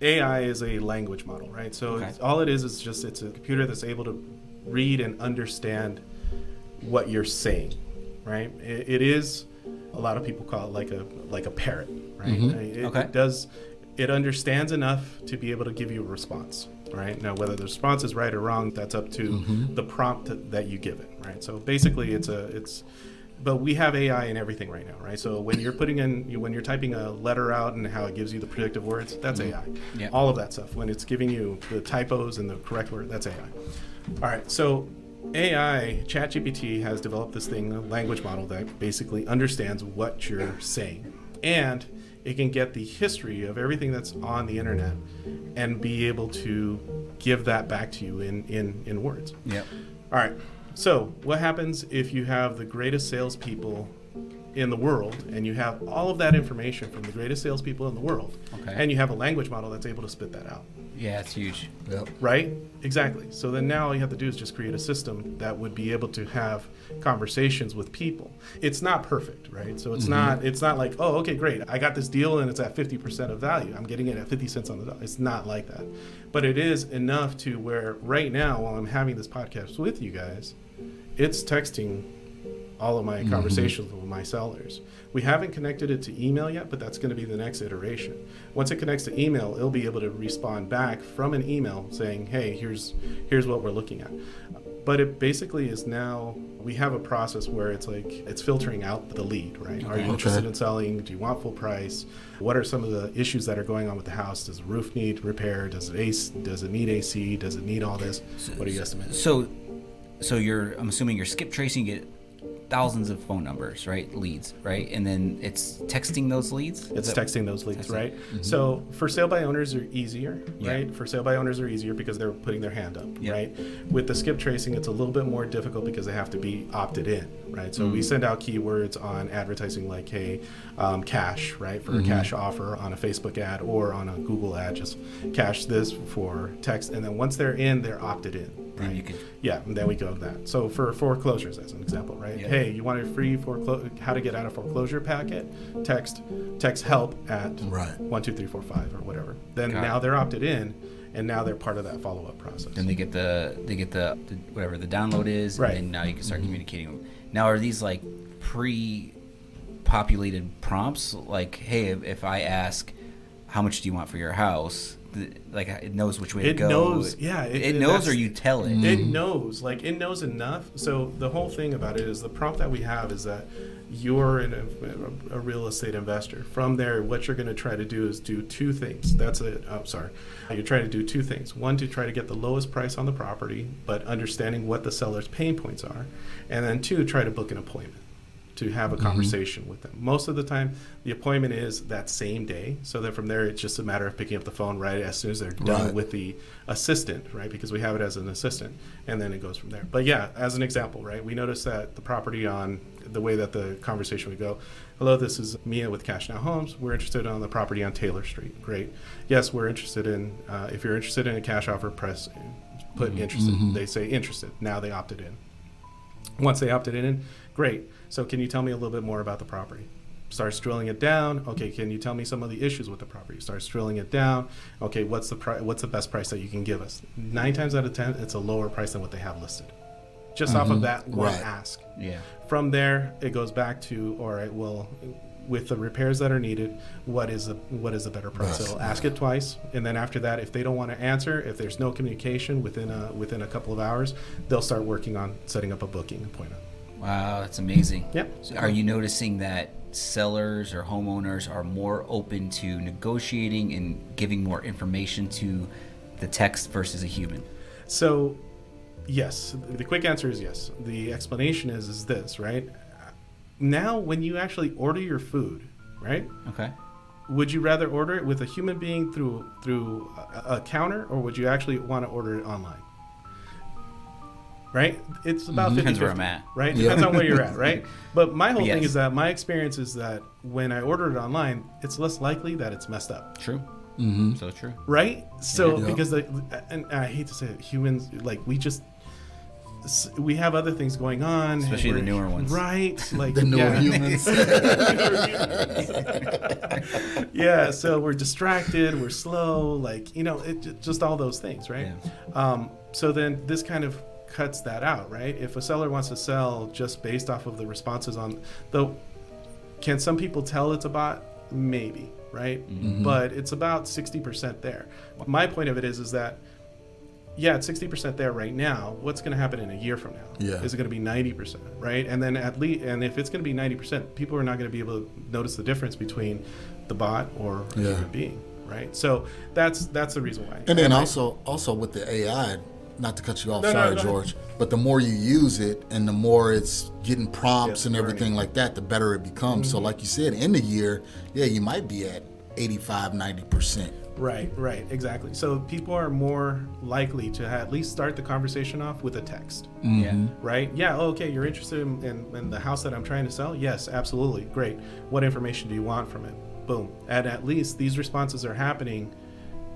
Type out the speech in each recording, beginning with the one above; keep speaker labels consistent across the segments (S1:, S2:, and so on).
S1: AI is a language model, right? So all it is just it's a computer that's able to read and understand what you're saying, right? It is, a lot of people call it like a parrot, right? It understands enough to be able to give you a response, right? Now, whether the response is right or wrong, that's up to the prompt that you give it, right? So basically, but we have AI in everything right now, right? So when you're when you're typing a letter out and how it gives you the predictive words, that's AI. Yep. All of that stuff. When it's giving you the typos and the correct word, that's AI. All right, so AI, ChatGPT has developed this thing, a language model that basically understands what you're saying. And it can get the history of everything that's on the internet and be able to give that back to you in words.
S2: Yep.
S1: All right. So what happens if you have the greatest salespeople in the world and you have all of that information from the greatest salespeople in the world, and you have a language model that's able to spit that out?
S2: Yeah, it's huge.
S3: Yep.
S1: Right? Exactly. So then now all you have to do is just create a system that would be able to have conversations with people. It's not perfect, right? So it's not like, oh, okay, great. I got this deal and it's at 50% of value. I'm getting it at 50 cents on the dollar. It's not like that. But it is enough to where right now, while I'm having this podcast with you guys, it's texting all of my conversations with my sellers. We haven't connected it to email yet, but that's going to be the next iteration. Once it connects to email, it'll be able to respond back from an email saying, hey, here's what we're looking at. But it basically is now, we have a process where it's like, it's filtering out the lead, right? Are you interested in selling? Do you want full price? What are some of the issues that are going on with the house? Does the roof need repair? Does it need AC? Does it need all this? What do you estimate?
S2: So I'm assuming you're skip tracing it thousands of phone numbers, right? Leads, right? And then it's texting those leads?
S1: It's texting those leads, right? So for sale by owners are easier, right? For sale by owners are easier because they're putting their hand up, right? With the skip tracing, it's a little bit more difficult because they have to be opted in, right? So we send out keywords on advertising like, hey, cash, right? For a cash offer on a Facebook ad or on a Google ad, just cash this for text. And then once they're in, they're opted in, right? And then we go with that. So for foreclosures, as an example, right? Hey, you want a free how to get out of foreclosure packet? Text help at 12345 or whatever. Then now they're opted in, and now they're part of that follow-up process.
S2: Then they get the whatever the download is,
S1: right?
S2: And now you can start communicating. Now, are these like pre-populated prompts? Like, hey, if I ask, how much do you want for your house? Like it knows which way to go. It knows,
S1: it
S2: knows, or you tell it.
S1: It knows, like it knows enough. So the whole thing about it is the prompt that we have is that you're a real estate investor. From there, what you're going to try to do is do two things. That's it. Oh, sorry. You're trying to do two things. One, to try to get the lowest price on the property, but understanding what the seller's pain points are, and then two, try to book an appointment to have a conversation with them. Most of the time, the appointment is that same day. So then from there, it's just a matter of picking up the phone right as soon as they're done with the assistant, right? Because we have it as an assistant, and then it goes from there. But yeah, as an example, right? We noticed that the property on the way that the conversation would go, hello, this is Mia with Cash Now Homes. We're interested on the property on Taylor Street. Great. Yes, we're interested in, if you're interested in a cash offer, put interested. They say interested. Now they opted in. Once they opted in, great. So can you tell me a little bit more about the property? Starts drilling it down. Okay, can you tell me some of the issues with the property? Starts drilling it down. Okay, what's the best price that you can give us? 9 times out of 10, it's a lower price than what they have listed. Just off of that one ask.
S2: Yeah.
S1: From there, it goes back to, all right, well, with the repairs that are needed, what is a better price? So they'll ask it twice, and then after that, if they don't want to answer, if there's no communication within a couple of hours, they'll start working on setting up a booking appointment.
S2: Wow, that's amazing.
S1: Yep.
S2: So are you noticing that sellers or homeowners are more open to negotiating and giving more information to the text versus a human?
S1: So, yes. The quick answer is yes. The explanation is this, right? Now, when you actually order your food, right?
S2: Okay.
S1: Would you rather order it with a human being through a counter, or would you actually want to order it online? Right? It's about 50-50.
S2: Depends where I'm at.
S1: Right? Depends on where you're at, right? But my whole thing is that my experience is that when I order it online, it's less likely that it's messed up.
S2: True. So true.
S1: Right? So because and I hate to say it, humans, like we have other things going on,
S2: especially the newer ones,
S1: right? Like
S3: the newer humans.
S1: Yeah, so we're distracted, we're slow, like, just all those things, right?
S2: Yeah.
S1: So then this kind of cuts that out, right? If a seller wants to sell just based off of the responses can some people tell it's a bot? Maybe, right?
S3: Mm-hmm.
S1: But it's about 60% there. My point of it is that, yeah, it's 60% there right now. What's going to happen in a year from now?
S3: Yeah.
S1: Is it going to be 90%, right? And then and if it's going to be 90%, people are not going to be able to notice the difference between the bot or a human being, right? So that's the reason why.
S3: And then also with the AI, not to cut you off,
S1: No,
S3: sorry,
S1: go
S3: George, but the more you use it and the more it's getting prompts
S1: Yes,
S3: and everything like that, the better it becomes.
S1: Mm-hmm.
S3: So like you said, in the year, yeah, you might be at 85, 90%.
S1: Right, exactly. So people are more likely to at least start the conversation off with a text,
S2: Yeah.
S1: right? Yeah, okay, you're interested in the house that I'm trying to sell? Yes, absolutely, great. What information do you want from it? Boom. And at least these responses are happening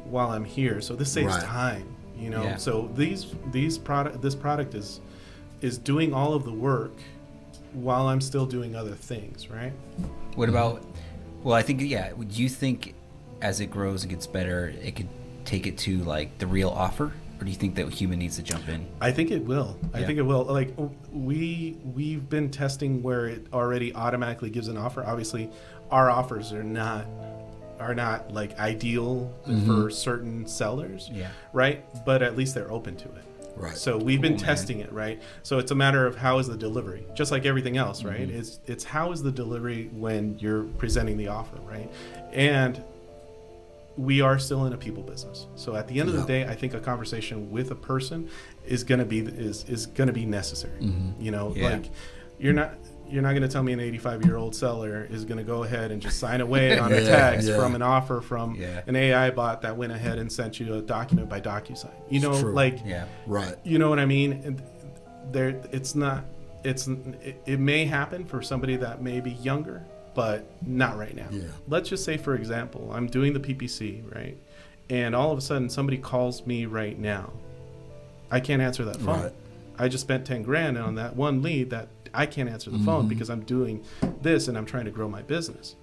S1: while I'm here. So this saves time,
S2: Yeah.
S1: So this product is doing all of the work while I'm still doing other things, right?
S2: What about, well, I think, yeah, do you think as it grows and gets better, it could take it to like the real offer? Or do you think that human needs to jump in?
S1: I think it will. I
S2: Yeah.
S1: think it will. Like we've been testing where it already automatically gives an offer. Obviously, our offers are not like ideal for certain sellers,
S2: Yeah.
S1: right? But at least they're open to it.
S3: Right.
S1: So we've been
S2: Cool, man.
S1: testing it, right? So it's a matter of how is the delivery, just like everything else, right? It's how is the delivery when you're presenting the offer, right? And we are still in a people business. So at the end of the day, I think a conversation with a person is going to be necessary.
S2: Yeah.
S1: Like you're not going to tell me an 85-year-old seller is going to go ahead and just sign away on a text from an offer from an AI bot that went ahead and sent you a document by DocuSign.
S3: True.
S1: Like,
S2: Yeah.
S3: Right.
S1: you know what I mean? And it may happen for somebody that may be younger, but not right now.
S3: Yeah.
S1: Let's just say, for example, I'm doing the PPC, right? And all of a sudden somebody calls me right now. I can't answer that phone.
S3: Right.
S1: I just spent 10 grand on that one lead that I can't answer the phone because I'm doing this and I'm trying to grow my business.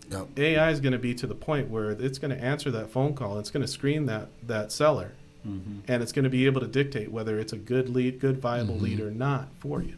S3: Yep.
S1: AI is going to be to the point where it's going to answer that phone call. It's going to screen that seller, and it's going to be able to dictate whether it's a good lead, good viable lead or not for you.